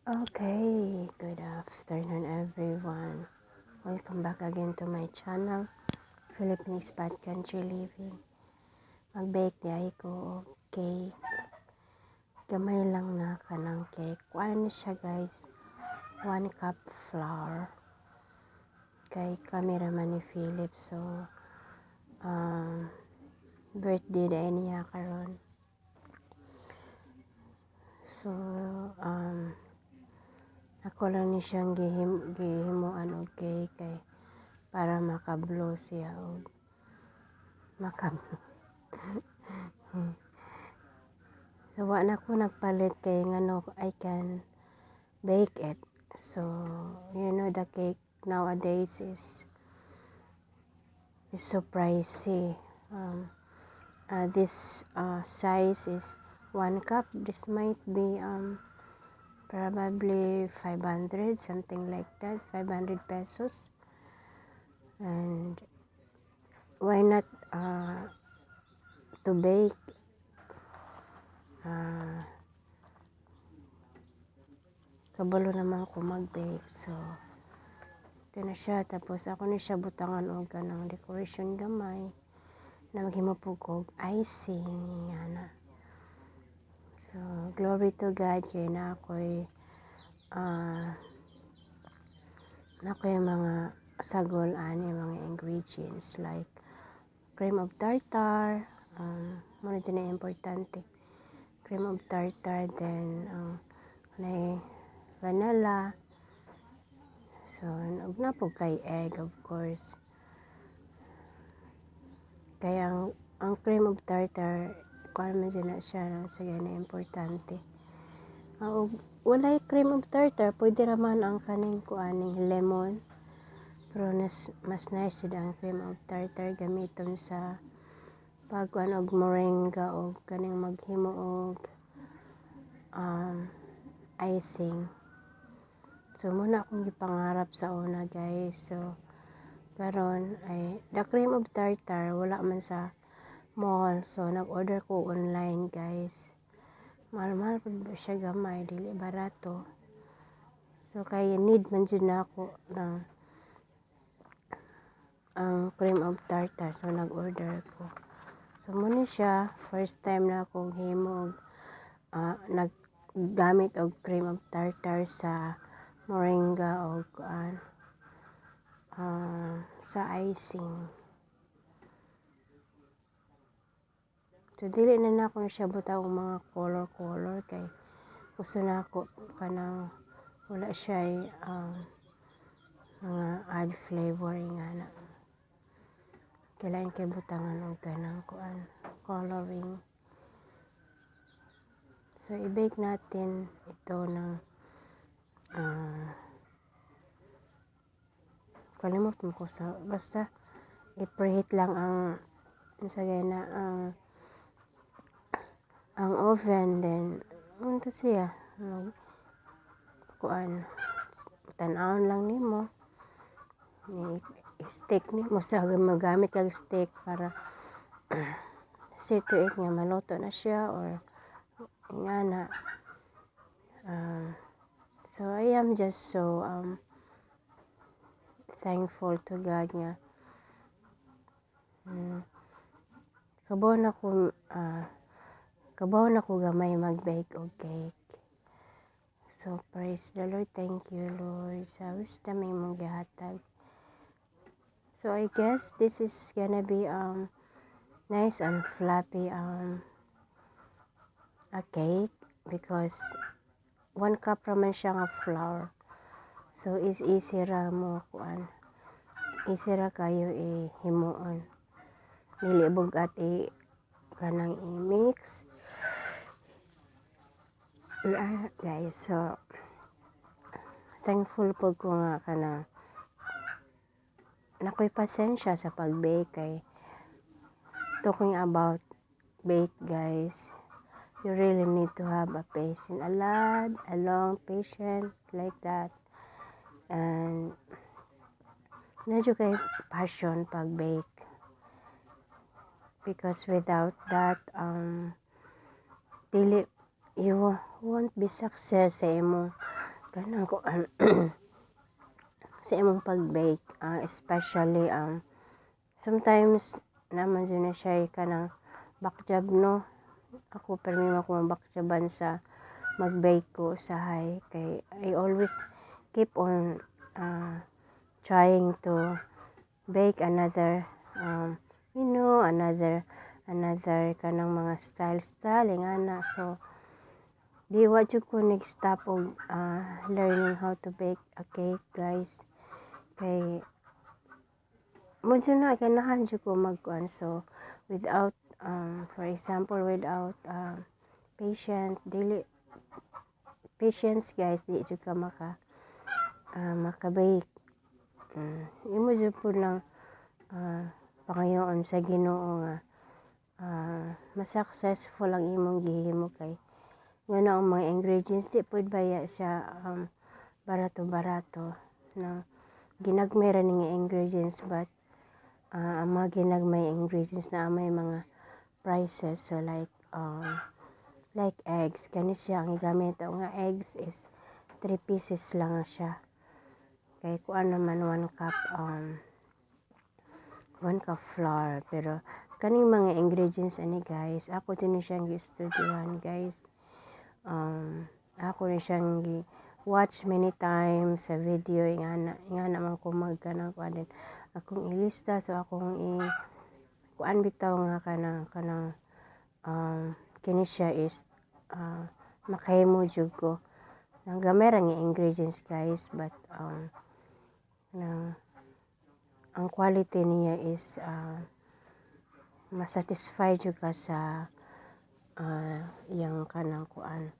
Okay, good afternoon everyone. Welcome back again to my channel, Philippine Spot Country Living. Mag-bake di ko og cake. Gamay lang na kanang cake. Ano siya guys? 1 cup flour. Kay cameraman ni Philip. So, birthday na niya karon. So, ako lang ni siyang gihimuan og cake kay para makablow siya og So, na ko nagpalit kay ngano I can bake it. So, the cake nowadays is so pricey. This size is 1 cup. This might be probably 500, something like that, 500 pesos. And why not to bake kabalo naman ako mag-bake. So, ito na siya. Tapos ako na siya butangan og kanang decoration gamay na maghimupog og icing. Yana. So, glory to God kay na ako'y mga sagol ani mga ingredients like cream of tartar, muna dyan na importante. Cream of tartar, then vanilla. So, na po kay egg, of course. Kaya ang cream of tartar, kuha naman dyan na siya, sige na importante. Walay cream of tartar, pwede naman ang kaning kuaning lemon. Pero mas nice ang cream of tartar gamiton sa pagkuan og moringa o kaning maghimo og icing. So, muna akong gipangarap sa una guys. So, karon ay the cream of tartar wala man sa mall. So, nag-order ko online guys. Mahal-mahal po siya gamay, dili barato. So, kaya need man dyan ako ng ang cream of tartar. So, nag-order ko. So, muna siya, first time na akong himo naggamit og cream of tartar sa moringa o sa icing. So, dili na ako siya butang mga color kay gusto na ako kanang wala siya mga add flavoring nga na. Kailangan kay butangan og kanang coloring. So, i-bake natin ito ng kalimutan ko sa basta i-preheat lang ang oven, then unto siya tan-awon lang nimo i-stick nimo sa magamit kag stick para see to it nga maluto na siya or nga na. So I am just so thankful to God nga kabaw na ko gamay mag-bake og cake. So praise the Lord, thank you Lord sa wisdom imong gihatag. So I guess this is gonna be nice and fluffy a cake because 1 cup raman siya nga flour. So is easy ra mo easy ra kayo himuon. Dili bugat kanang i-mix. Guys, so thankful po ko nga kanang nakoy pasensya sa pag-bake kay talking about bake guys, you really need to have a patience, a long patience like that, and medyo kay passion pag-bake because without that you won't be success sa imong kanang ko sa imong pag-bake, especially sometimes naman dyan na siya kanang backjob no. Ako permi ako backjoban sa mag-bake ko usahay kay I always keep on trying to bake another another kanang mga style ingana. So di wa jud ko nag-stop og learning how to bake a cake, guys. Kay mo jud na ganahan jud ko magkuan. So without for example without patience guys, di jud ka maka-bake. Imo jud po lang pangayoon sa Ginoo nga ma-successful ang imong gihimo kay ngano ang mga ingredients di pud baya siya barato-barato na ginagmay ra ning ingredients, but ang mga ginagmay ingredients na may mga prices. So like eggs, kani siya ang gamit nga eggs is 3 pieces lang siya. Kay kuan naman 1 cup 1 cup flour. Pero kaning mga ingredients ani guys, ako din siyang gi-studyohan guys. Ako na siyang watch many times sa video ingana man ko magkanang kuan din akong ilista. So akong kuan bitaw nga kanang kini siya is makahimo jud ko nang gamay ra nga ingredients guys, but ang quality niya is masatisfy jud ka sa yang kanang kuan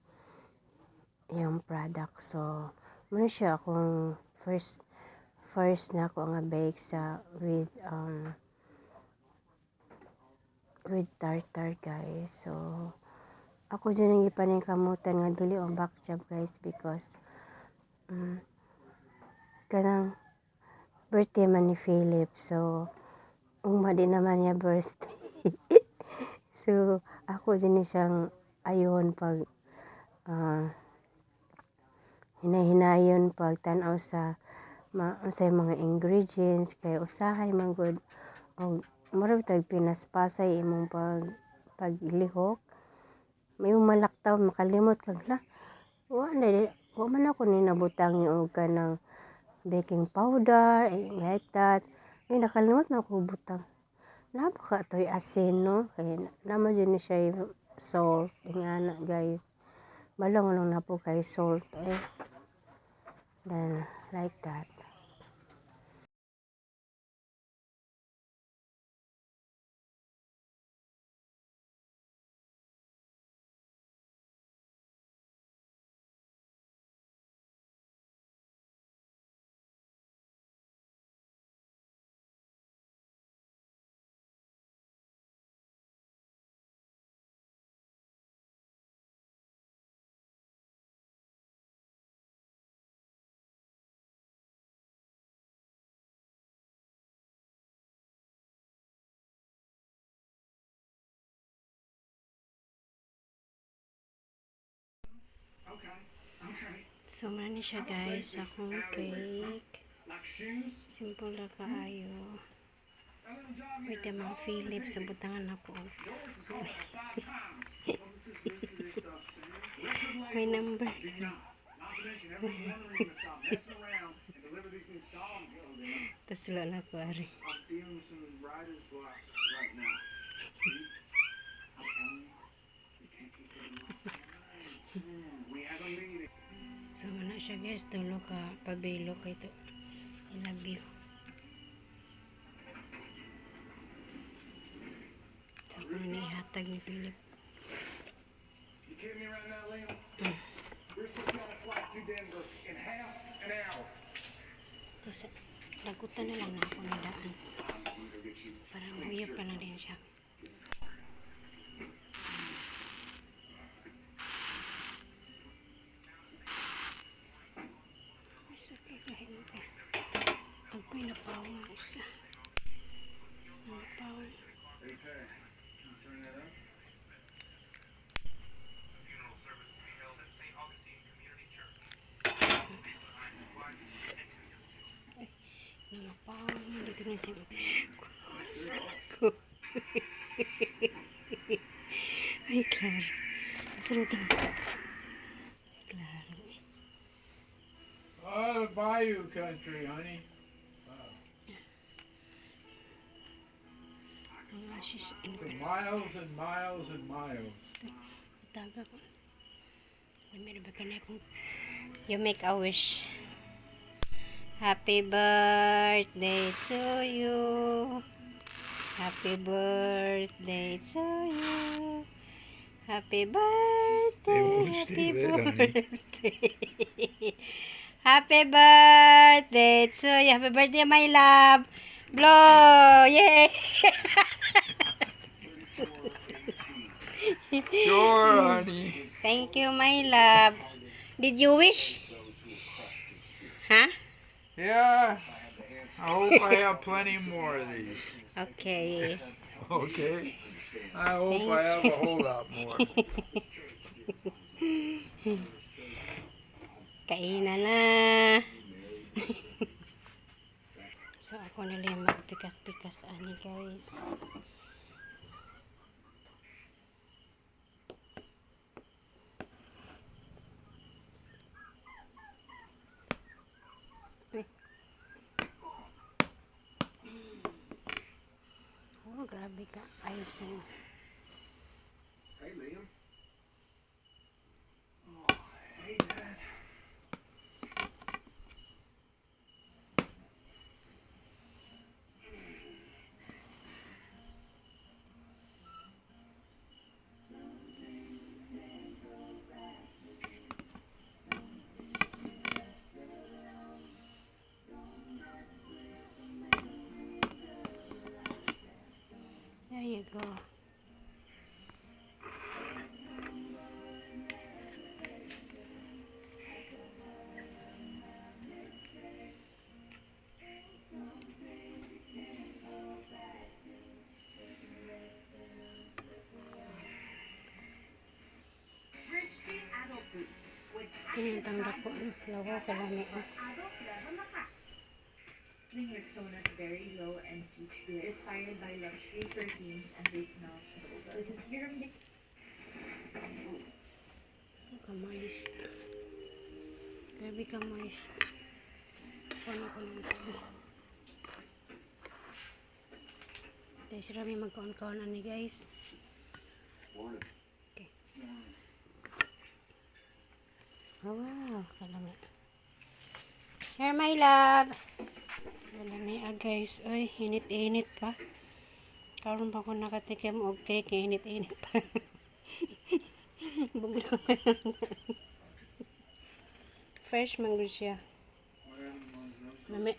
yung product. So muna siya akong first na ako nga bake sa with tartar guys. So ako dyan ang ipaningkamutan nga dili ang backjob guys, because kanang birthday man ni Philip. So uma din naman niya birthday. So ako din siyang ayon pag hinahinayon pag tan-aw sa mga ingredients kay usahay man gud og murag tag pinaspasay imong paglihok. May malaktaw makalimot kag wa man ako ni nabutang og kanang baking powder like that. Ay nakalimot na ako butang. Napaka toy asin no, kay naman yun siya salt ingana guys. Balong lang na po kay salt then like that. So man siya guys, akong cake. Simple ra kaayo. Pwede mga Philip sa butangan ako. May number. Tas wala ko ari. So mana siya guys, tulo ka pabilo kay to. I love you. So kung nihatag ni Philip. Kasi lagutan na lang na ako na daan. Parang huyap pa na rin siya. Isa kagahin ka. Agoy na pawang isa. Pawang. Dito na siya. Ko. Ay, Clara. Asa na ito? Clara. Oh, the bayou country, honey. For miles and miles and miles. Taga ko. Meron ba ka na akong... You make a wish. Happy birthday to you. Happy birthday to you. Happy birthday. Happy birthday. Happy birthday to you. Happy birthday, my love. Blow. Yay. Sure, honey. Thank you, my love. Did you wish? Huh? Yeah. I hope I have plenty more of these. Okay. Okay. I hope I have a whole lot more. Kainan na. So, ako na lang magpikas-pikas ani, guys. Oh, grabe ka. Icing. Hey, Liam. Oh, hey, Dad. There you go. Pinintang dako ang lawa kalami ah. Clean Rexona's very low and peach beer. It's fired by luxury perfumes and they smell so good. This is serum. Kamoist. Grabe kamoist. Paano ko lang sabi. Tayo sila may magkaon-kaonan ni guys. Okay. Oh, wow, kalami. Here, my love. Kalami guys. Ay, init-init pa. Karon pa ko nakatikim og cake, init-init pa. Fresh mango siya. Lami.